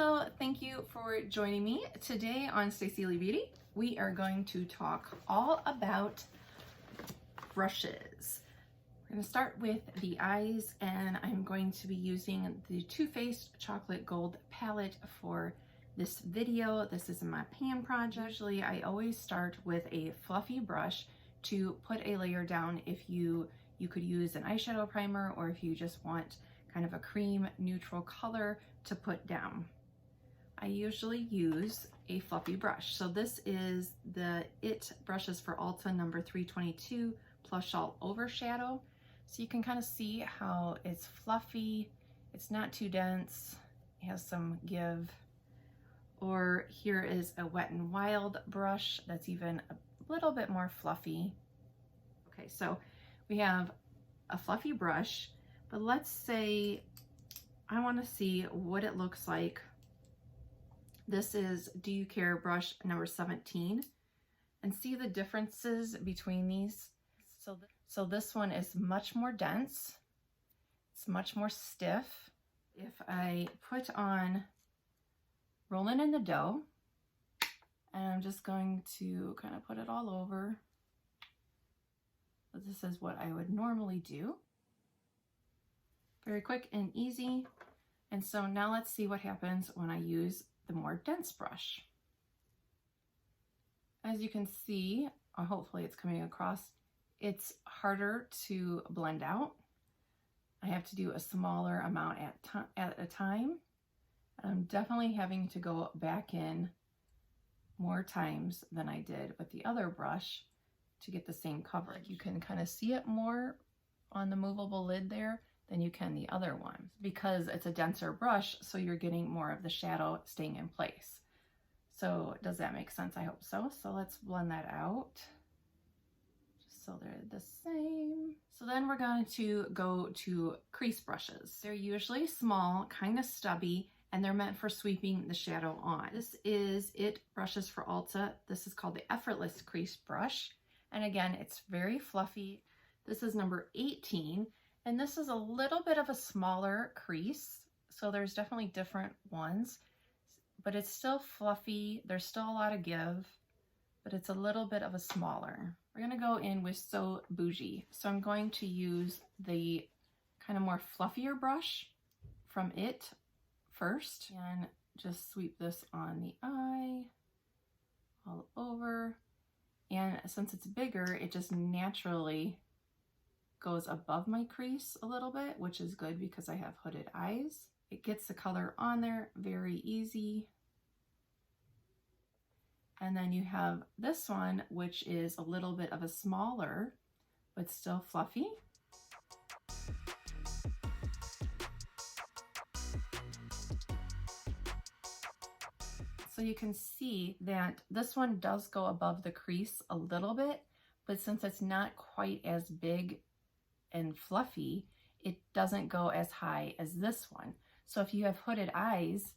Hello, thank you for joining me. Today on Stacilia Beauty, we are going to talk all about brushes. We're going to start with the eyes, and I'm going to be using the Too Faced Chocolate Gold palette for this video. This is my pan project. Usually I always start with a fluffy brush to put a layer down. If you could use an eyeshadow primer, or if you just want kind of a cream neutral color to put down. I usually use a fluffy brush. So this is the IT brushes for Ulta number 322 Plush All Overshadow. So you can kind of see how it's fluffy, it's not too dense, it has some give. Or here is a Wet n Wild brush that's even a little bit more fluffy. Okay, so we have a fluffy brush, but let's say I want to see what it looks like. This is Do You Care brush number 17, and see the differences between these. So this one is much more dense, it's much more stiff. If I put on Rolling in the Dough, and I'm just going to kind of put it all over. But this is what I would normally do. Very quick and easy. And so now let's see what happens when I use the more dense brush. As you can see, or hopefully it's coming across, it's harder to blend out. I have to do a smaller amount at a time. I'm definitely having to go back in more times than I did with the other brush to get the same coverage. You can kind of see it more on the movable lid there than you can the other one, because it's a denser brush, so you're getting more of the shadow staying in place. So does that make sense? I hope so. So let's blend that out just so they're the same. So then we're going to go to crease brushes. They're usually small, kind of stubby, and they're meant for sweeping the shadow on. This is IT brushes for Ulta. This is called the Effortless crease brush. And again, it's very fluffy. This is number 18. And this is a little bit of a smaller crease, so there's definitely different ones, but it's still fluffy. There's still a lot of give, but it's a little bit of a smaller. We're gonna go in with So Bougie. So I'm going to use the kind of more fluffier brush from IT first, and just sweep this on the eye, all over. And since it's bigger, it just naturally goes above my crease a little bit, which is good because I have hooded eyes. It gets the color on there very easy. And then you have this one, which is a little bit of a smaller, but still fluffy. So you can see that this one does go above the crease a little bit, but since it's not quite as big and fluffy, it doesn't go as high as this one. So if you have hooded eyes,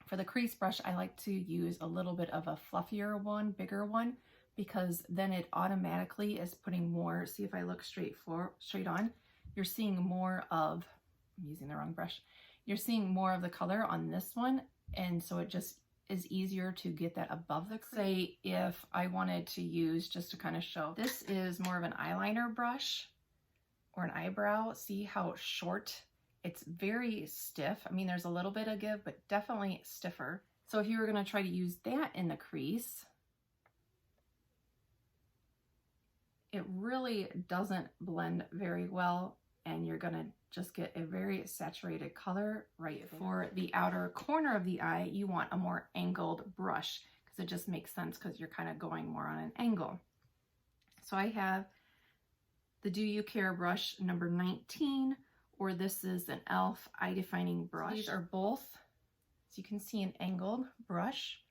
for the crease brush, I like to use a little bit of a fluffier one, bigger one, because then it automatically is putting more. See, if I look straight on, you're seeing more of, I'm using the wrong brush, you're seeing more of the color on this one, and so it just is easier to get that above the crease. Say if I wanted to use, just to kind of show, this is more of an eyeliner brush or an eyebrow. See how short? It's very stiff. I mean, there's a little bit of give, but definitely stiffer. So if you were gonna try to use that in the crease, it really doesn't blend very well, and you're gonna just get a very saturated color right there. For the outer corner of the eye, you want a more angled brush, because it just makes sense because you're kind of going more on an angle. So I have the Do You Care brush number 19, or this is an e.l.f. eye defining brush. These are both, as you can see, an angled brush.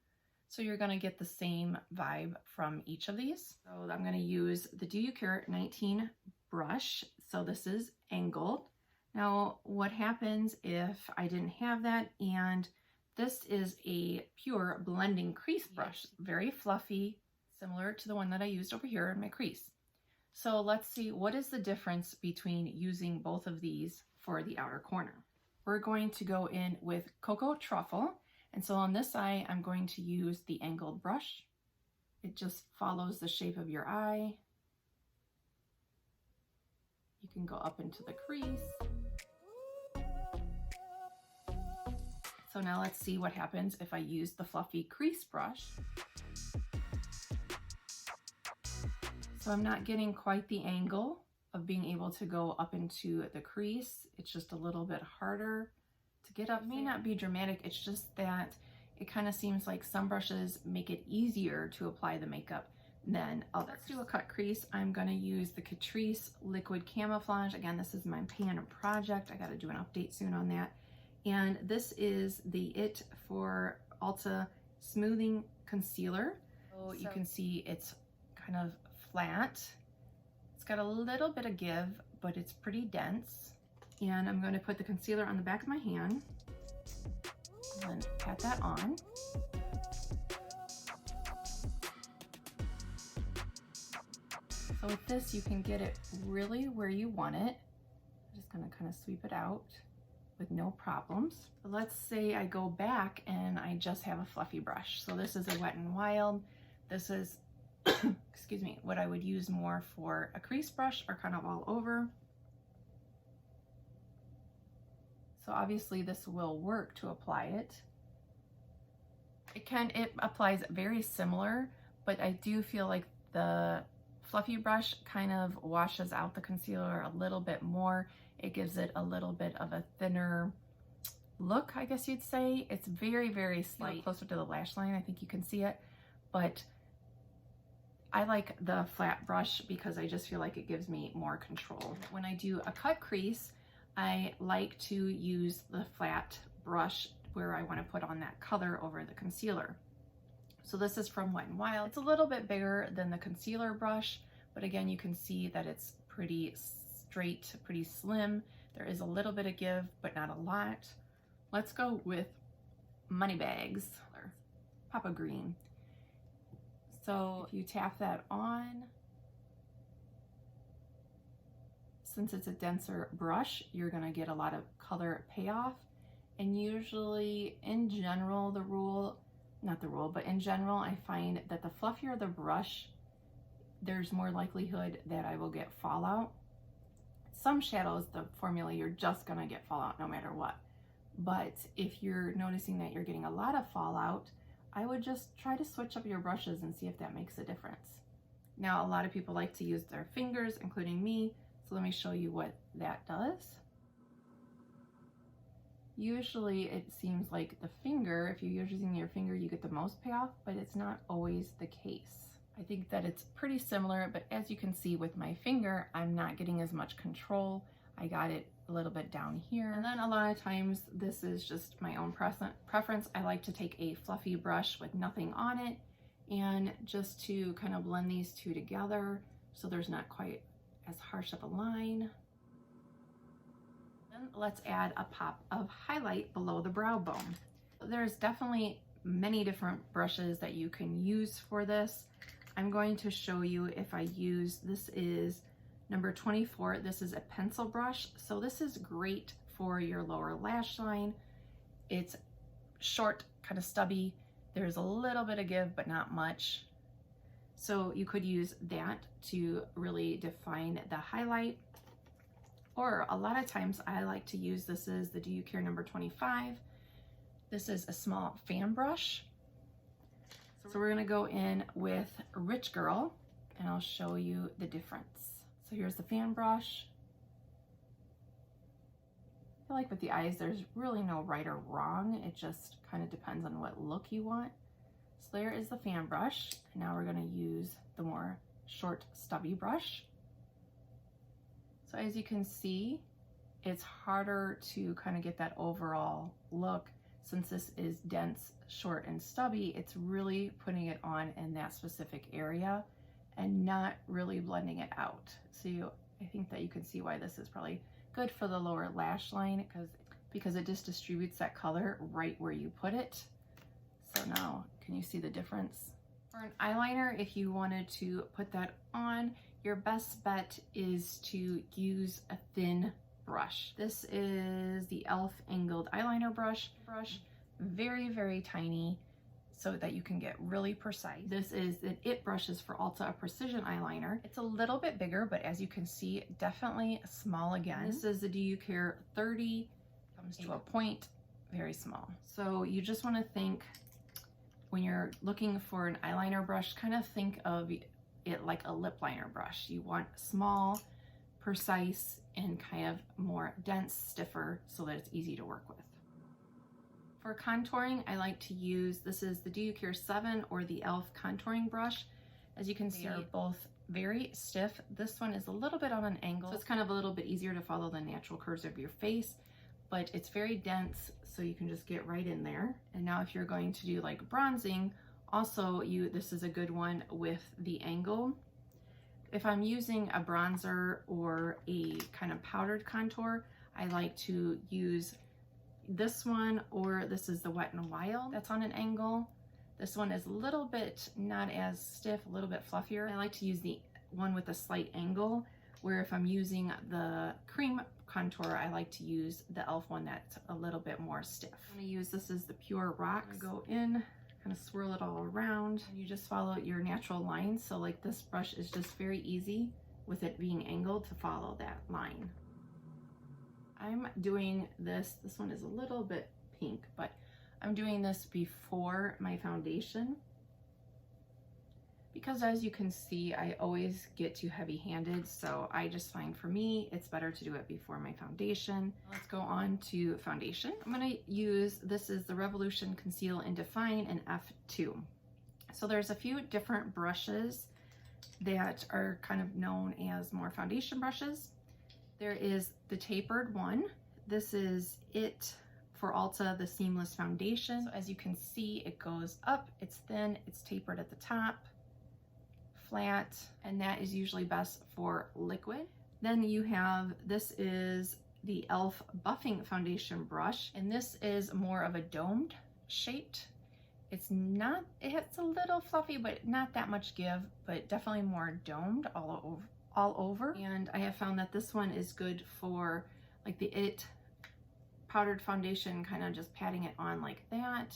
So you're gonna get the same vibe from each of these. So I'm gonna use the Do You Care 19 brush. So this is angled. Now, what happens if I didn't have that? And this is a pure blending crease brush, very fluffy, similar to the one that I used over here in my crease. So let's see, what is the difference between using both of these for the outer corner? we're going to go in with Cocoa Truffle. And so on this eye, I'm going to use the angled brush. It just follows the shape of your eye. You can go up into the crease. So now let's see what happens if I use the fluffy crease brush. So I'm not getting quite the angle of being able to go up into the crease. It's just a little bit harder to get up. It may not be dramatic, it's just that it kind of seems like some brushes make it easier to apply the makeup than others. Let's do a cut crease. I'm gonna use the Catrice Liquid Camouflage. Again, this is my pan project. I gotta do an update soon on that. And this is the It for Ulta Smoothing Concealer. So you can see it's kind of flat. It's got a little bit of give, but it's pretty dense. And I'm going to put the concealer on the back of my hand and pat that on. So with this, you can get it really where you want it. I'm just going to kind of sweep it out with no problems. But let's say I go back and I just have a fluffy brush. So this is a Wet n Wild. This is excuse me, what I would use more for a crease brush or kind of all over. So obviously this will work to apply it. It applies very similar, but I do feel like the fluffy brush kind of washes out the concealer a little bit more. It gives it a little bit of a thinner look, I guess you'd say. It's very, very slight, closer to the lash line. I think you can see it, but I like the flat brush because I just feel like it gives me more control. When I do a cut crease, I like to use the flat brush where I want to put on that color over the concealer. So this is from Wet n Wild. It's a little bit bigger than the concealer brush, but again, you can see that it's pretty straight, pretty slim. There is a little bit of give, but not a lot. Let's go with Moneybags, or Papa Green. So if you tap that on, since it's a denser brush, you're gonna get a lot of color payoff. And usually, in general, in general, I find that the fluffier the brush, there's more likelihood that I will get fallout. Some shadows, the formula, you're just gonna get fallout no matter what. But if you're noticing that you're getting a lot of fallout, I would just try to switch up your brushes and see if that makes a difference. Now, a lot of people like to use their fingers, including me, so let me show you what that does. Usually it seems like the finger, if you're using your finger, you get the most payoff, but it's not always the case. I think that it's pretty similar, but as you can see with my finger, I'm not getting as much control. I got it a little bit down here. And then a lot of times, this is just my own preference. I like to take a fluffy brush with nothing on it and just to kind of blend these two together so there's not quite as harsh of a line. Then let's add a pop of highlight below the brow bone. There's definitely many different brushes that you can use for this. I'm going to show you if I use, this is number 24. This is a pencil brush. So this is great for your lower lash line. It's short, kind of stubby. There's a little bit of give, but not much. So you could use that to really define the highlight. Or a lot of times I like to use, this is the Do You Care number 25. This is a small fan brush. So we're gonna go in with Rich Girl and I'll show you the difference. So here's the fan brush. I feel like with the eyes, there's really no right or wrong. It just kind of depends on what look you want. So there is the fan brush. And now we're gonna use the more short, stubby brush. So as you can see, it's harder to kind of get that overall look. Since this is dense, short, and stubby, it's really putting it on in that specific area and not really blending it out. So I think that you can see why this is probably good for the lower lash line because it just distributes that color right where you put it. So now, can you see the difference? For an eyeliner, if you wanted to put that on, your best bet is to use a thin brush. This is the e.l.f. angled eyeliner brush. Very, very tiny so that you can get really precise. This is the It brushes for Ulta, a precision eyeliner. It's a little bit bigger, but as you can see, definitely small again. This is the Do You Care 30, comes to a point, very small. So you just want to think, when you're looking for an eyeliner brush, kind of think of it like a lip liner brush. You want small, precise, and kind of more dense, stiffer, so that it's easy to work with. For contouring, I like to use, this is the Do You Care 7 or the e.l.f. contouring brush. As you can see, they're both very stiff. This one is a little bit on an angle, so it's kind of a little bit easier to follow the natural curves of your face, but it's very dense, so you can just get right in there. And now if you're going to do like bronzing, also this is a good one with the angle. If I'm using a bronzer or a kind of powdered contour, I like to use this one, or this is the Wet n Wild that's on an angle. This one is a little bit not as stiff, a little bit fluffier. I like to use the one with a slight angle, where if I'm using the cream contour, I like to use the e.l.f. one that's a little bit more stiff. I'm gonna use, this is the Pure Rocks. Go in, kind of swirl it all around, and you just follow your natural lines. So like this brush is just very easy with it being angled to follow that line. I'm doing this one is a little bit pink, but I'm doing this before my foundation, because as you can see, I always get too heavy-handed, so I just find for me, it's better to do it before my foundation. Let's go on to foundation. I'm gonna use, this is the Revolution Conceal and Define in F2. So there's a few different brushes that are kind of known as more foundation brushes. There is the tapered one. This is it for Ulta, the Seamless Foundation. So as you can see, it goes up, it's thin, it's tapered at the top, flat, and that is usually best for liquid. Then you have, this is the e.l.f. Buffing Foundation Brush, and this is more of a domed shaped. It's a little fluffy, but not that much give, but definitely more domed all over. And I have found that this one is good for like the It powdered foundation, kind of just patting it on like that,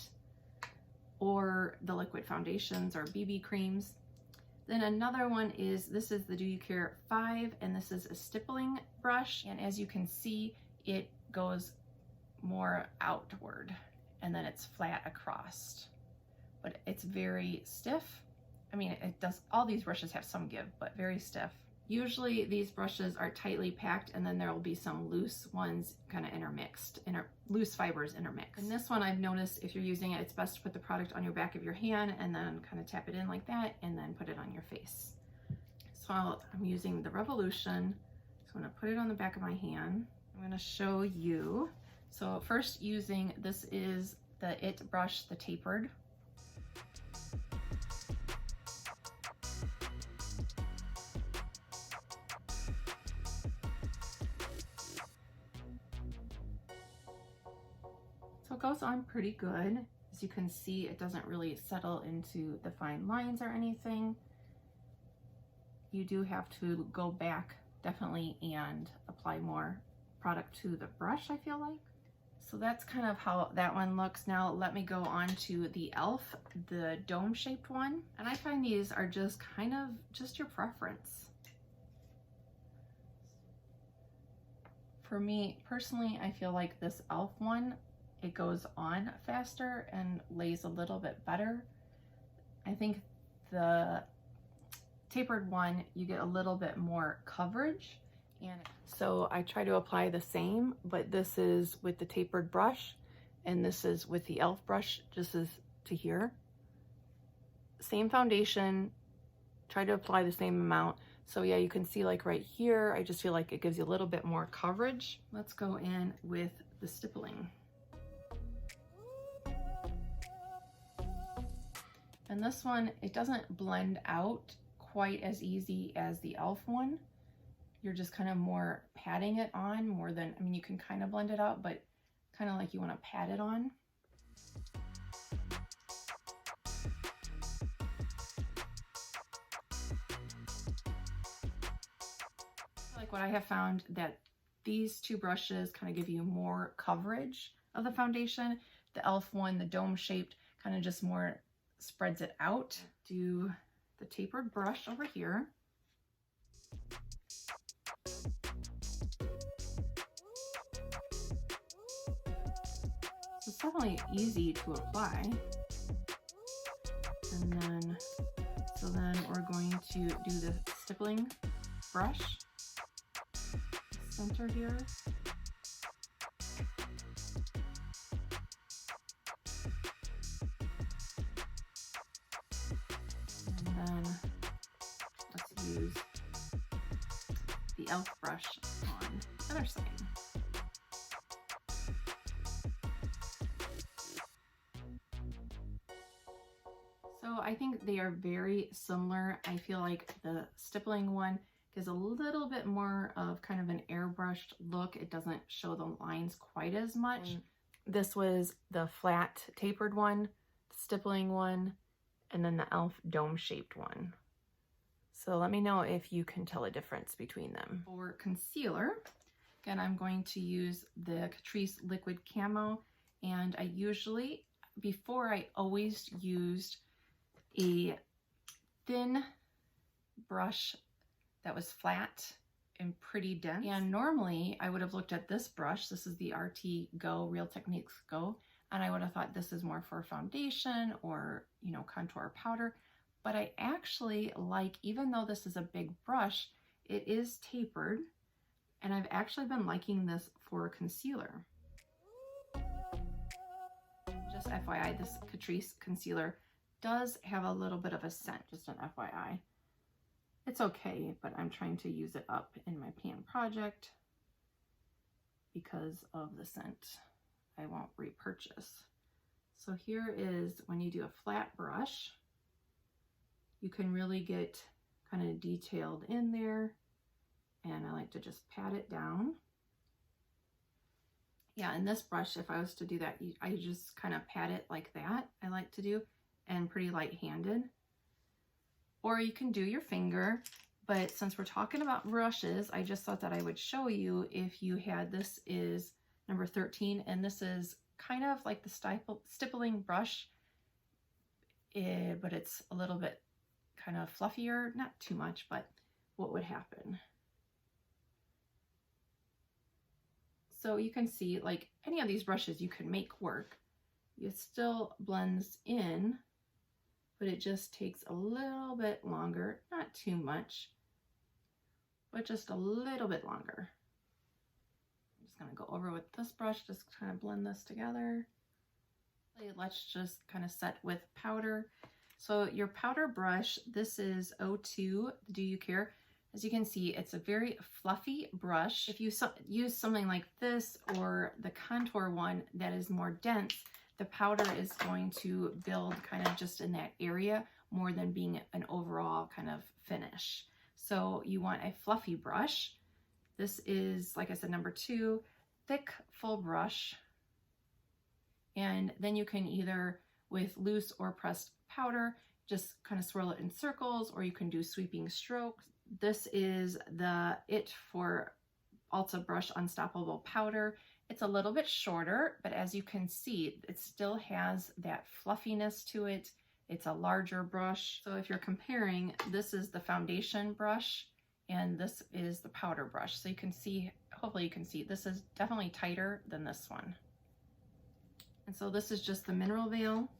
or the liquid foundations or BB creams. Then another one is, this is the Do You Care 5, and this is a stippling brush. And as you can see, it goes more outward, and then it's flat across, but it's very stiff. I mean, it does, all these brushes have some give, but very stiff. Usually these brushes are tightly packed, and then there will be some loose ones kind of intermixed, loose fibers intermixed. And this one I've noticed, if you're using it, it's best to put the product on your back of your hand and then kind of tap it in like that, and then put it on your face. So I'm using the Revolution. So I'm gonna put it on the back of my hand. I'm gonna show you. So first using, this is the It brush, the tapered. So it goes on pretty good. As you can see, it doesn't really settle into the fine lines or anything. You do have to go back definitely and apply more product to the brush, I feel like. So that's kind of how that one looks. Now let me go on to the e.l.f., the dome shaped one. And I find these are just kind of just your preference. For me personally, I feel like this e.l.f. one, it goes on faster and lays a little bit better. I think the tapered one, you get a little bit more coverage. And so I try to apply the same, but this is with the tapered brush, and this is with the e.l.f. brush, just as to here. Same foundation, try to apply the same amount. So yeah, you can see like right here, I just feel like it gives you a little bit more coverage. Let's go in with the stippling. And this one, it doesn't blend out quite as easy as the e.l.f. one. You're just kind of more patting it on more than, I mean, you can kind of blend it out, but kind of like you want to pat it on. Like what I have found, that these two brushes kind of give you more coverage of the foundation. The e.l.f. one, the dome shaped, kind of just more spreads it out. Do the tapered brush over here. It's definitely easy to apply. And then, so then we're going to do the stippling brush, center here. And then let's use the e.l.f. brush on the other side. So I think they are very similar. I feel like the stippling one gives a little bit more of kind of an airbrushed look. It doesn't show the lines quite as much. This was the flat tapered one, the stippling one, and then the e.l.f. dome shaped one. So let me know if you can tell a difference between them. For concealer, again, I'm going to use the Catrice Liquid Camo, and I usually, before I always used a thin brush that was flat and pretty dense. And normally I would have looked at this brush. This is the RT Go, Real Techniques Go. And I would have thought this is more for foundation or, you know, contour powder. But I actually like, even though this is a big brush, it is tapered. And I've actually been liking this for concealer. Just FYI, this Catrice concealer does have a little bit of a scent, just an FYI. It's okay, but I'm trying to use it up in my pan project because of the scent. I won't repurchase. So here is when you do a flat brush, you can really get kind of detailed in there, and I like to just pat it down. Yeah, and this brush, if I was to do that, I just kind of pat it like that, I like to do, and pretty light-handed. Or you can do your finger, but since we're talking about brushes, I just thought that I would show you if you had, this is number 13, and this is kind of like the stippling brush, but it's a little bit kind of fluffier, not too much, but what would happen. So you can see, like any of these brushes you can make work. It still blends in, but it just takes a little bit longer, not too much, but just a little bit longer. I'm just gonna go over with this brush, just kind of blend this together. Let's just kind of set with powder. So your powder brush, this is 02, Do You Care? As you can see, it's a very fluffy brush. If you use something like this or the contour one that is more dense, the powder is going to build kind of just in that area more than being an overall kind of finish. So you want a fluffy brush. This is, like I said, number 2, thick, full brush. And then you can either, with loose or pressed powder, just kind of swirl it in circles, or you can do sweeping strokes. This is the It for Ulta Brush Unstoppable Powder. It's a little bit shorter, but as you can see, it still has that fluffiness to it. It's a larger brush. So if you're comparing, this is the foundation brush and this is the powder brush. So you can see, hopefully you can see, this is definitely tighter than this one. And so this is just the Mineral Veil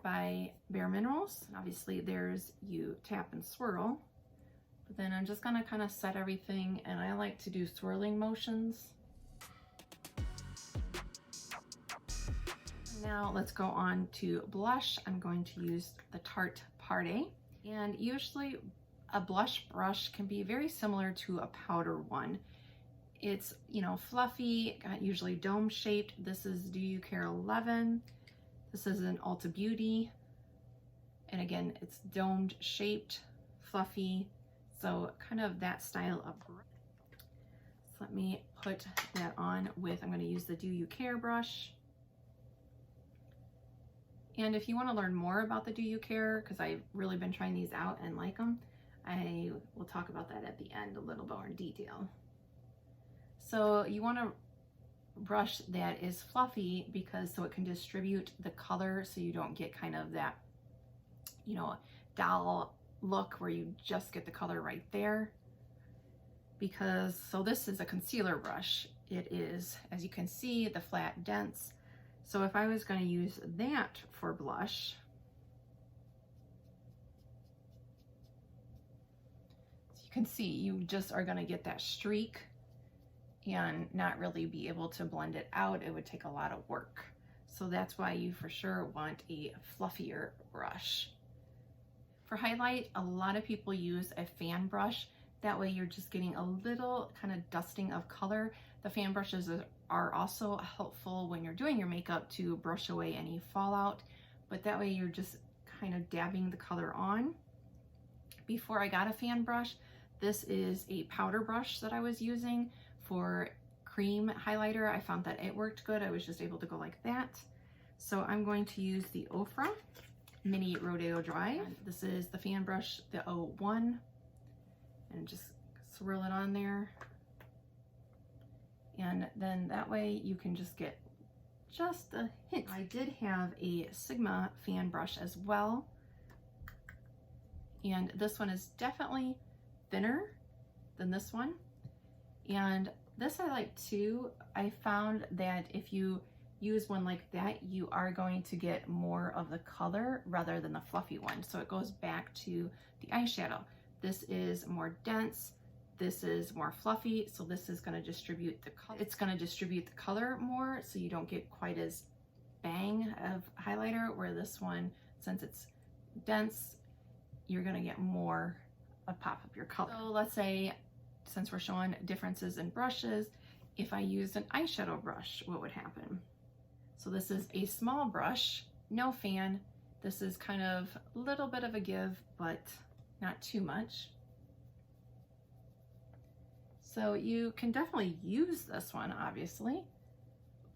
by Bare Minerals. And obviously there's, you tap and swirl, but then I'm just gonna kind of set everything, and I like to do swirling motions. Now let's go on to blush. I'm going to use the Tarte Party, and usually a blush brush can be very similar to a powder one. It's, you know, fluffy, usually dome shaped. This is Do You Care 11. This is an Ulta Beauty, and again, it's domed shaped, fluffy, so kind of that style of brush. So let me put that on with, I'm going to use the Do You Care brush. And if you want to learn more about the Do You Care, because I've really been trying these out and like them, I will talk about that at the end a little bit more in detail. So you want to brush that is fluffy because so it can distribute the color so you don't get kind of that, you know, doll look where you just get the color right there. Because, so this is a concealer brush. It is, as you can see, the flat dense. So if I was going to use that for blush, as you can see, you just are going to get that streak and not really be able to blend it out. It would take a lot of work. So that's why you for sure want a fluffier brush. For highlight, a lot of people use a fan brush. That way you're just getting a little kind of dusting of color. The fan brushes are also helpful when you're doing your makeup to brush away any fallout, but that way you're just kind of dabbing the color on. Before I got a fan brush, this is a powder brush that I was using for cream highlighter. I found that it worked good. I was just able to go like that. So I'm going to use the Ofra Mini Rodeo Dry. This is the fan brush, the 01, and just swirl it on there. And then that way you can just get just a hint. I did have a Sigma fan brush as well. And this one is definitely thinner than this one. And this I like too. I found that if you use one like that, you are going to get more of the color rather than the fluffy one. So it goes back to the eyeshadow. This is more dense. This is more fluffy. So this is going to distribute the color. It's going to distribute the color more, so you don't get quite as bang of highlighter, where this one, since it's dense, you're going to get more a pop of your color. So let's say, since we're showing differences in brushes, if I used an eyeshadow brush, what would happen? So this is a small brush, no fan. This is kind of a little bit of a give, but not too much. So you can definitely use this one, obviously,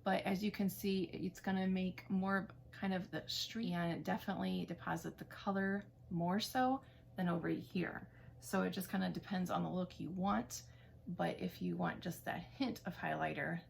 but as you can see, it's gonna make more kind of the streak and definitely deposit the color more so than over here. So it just kind of depends on the look you want, but if you want just that hint of highlighter,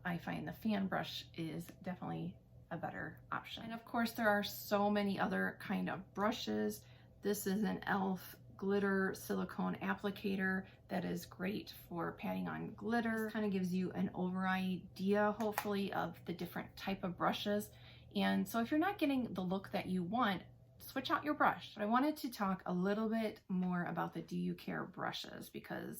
I find the fan brush is definitely a better option. And of course, there are so many other kind of brushes. This is an e.l.f. glitter silicone applicator that is great for patting on glitter. This kind of gives you an over idea, hopefully, of the different type of brushes. And so if you're not getting the look that you want, switch out your brush. But I wanted to talk a little bit more about the Do You Care brushes, because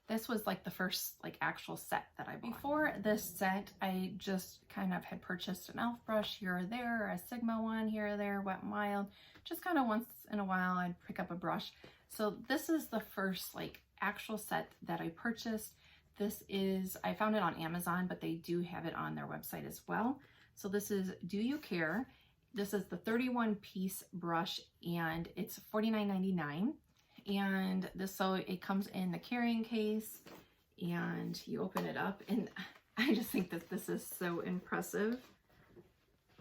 this was like the first like actual set that I bought. Before this set, I just kind of had purchased an e.l.f. brush here or there, a Sigma one here or there, Wet n Wild. Just kind of once in a while I'd pick up a brush. So this is the first like actual set that I purchased. This is, I found it on Amazon, but they do have it on their website as well. So this is Do You Care. This is the 31 piece brush and it's $49.99. And this, so it comes in the carrying case and you open it up, and I just think that this is so impressive.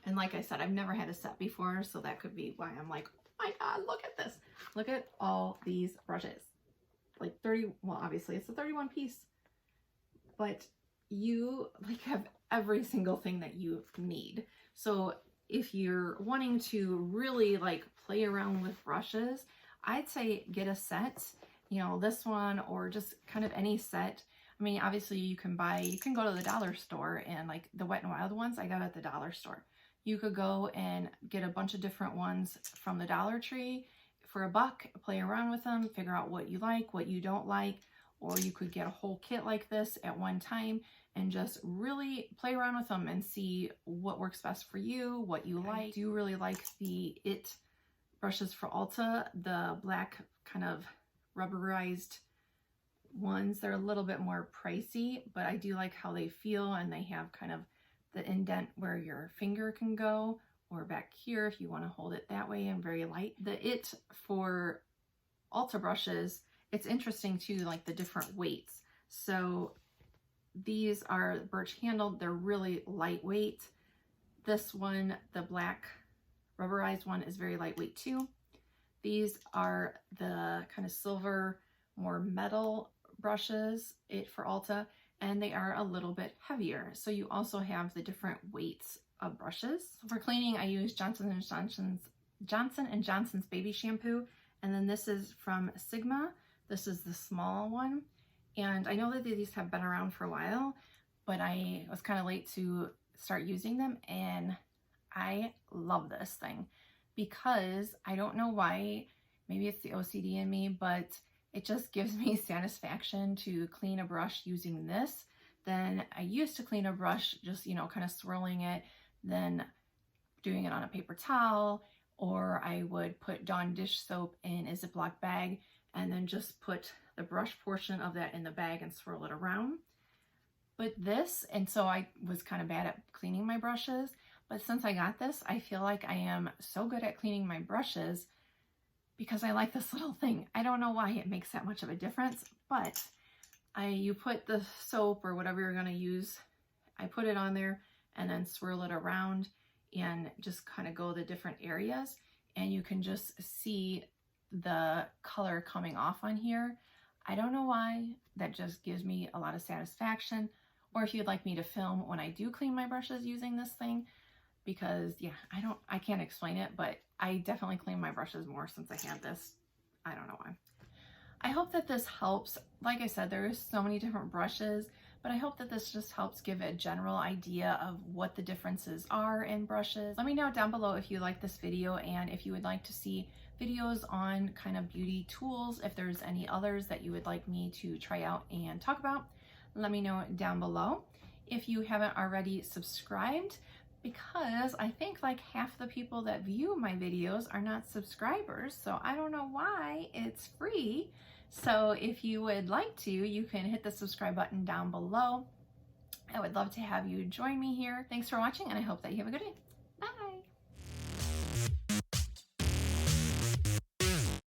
And like I said, I've never had a set before, so that could be why I'm like, oh my God, look at this. Look at all these brushes. Like 30, well, obviously it's a 31 piece, but you like have every single thing that you need. So if you're wanting to really like play around with brushes, I'd say get a set, you know, this one or just kind of any set. I mean, obviously you can go to the dollar store, and like the Wet n Wild ones I got at the dollar store. You could go and get a bunch of different ones from the Dollar Tree for $1, play around with them, figure out what you like, what you don't like, or you could get a whole kit like this at one time and just really play around with them and see what works best for you, what you like. I do really like the IT brushes for Ulta, the black kind of rubberized ones. They're a little bit more pricey, but I do like how they feel, and they have kind of the indent where your finger can go, or back here if you want to hold it that way, and very light. The IT for Ulta brushes, it's interesting too, like the different weights. So these are birch handled, they're really lightweight. This one, the black rubberized one, is very lightweight too. These are the kind of silver, more metal brushes for Ulta. and they are a little bit heavier. So you also have the different weights of brushes. For cleaning, I use Johnson & Johnson's baby shampoo, and then this is from Sigma. This is the small one, and I know that these have been around for a while, but I was kind of late to start using them, and I love this thing because I don't know why, maybe it's the OCD in me, but it just gives me satisfaction to clean a brush using this. Then I used to clean a brush just, you know, kind of swirling it, then doing it on a paper towel, or I would put Dawn dish soap in a Ziploc bag and then just put the brush portion of that in the bag and swirl it around. But this, and so I was kind of bad at cleaning my brushes, but since I got this, I feel like I am so good at cleaning my brushes because I like this little thing. I don't know why it makes that much of a difference, but you put the soap or whatever you're gonna use, I put it on there and then swirl it around and just kind of go the different areas, and you can just see the color coming off on here. I don't know why, that just gives me a lot of satisfaction. Or if you'd like me to film when I do clean my brushes using this thing, because yeah, I can't explain it, but I definitely clean my brushes more since I had this. I don't know why. I hope that this helps. Like I said, there is so many different brushes, but I hope that this just helps give a general idea of what the differences are in brushes. Let me know down below if you like this video and if you would like to see videos on kind of beauty tools, if there's any others that you would like me to try out and talk about. Let me know down below. If you haven't already subscribed, because I think like half the people that view my videos are not subscribers, so I don't know why it's free. So if you would like to, you can hit the subscribe button down below. I would love to have you join me here. Thanks for watching, and I hope that you have a good day.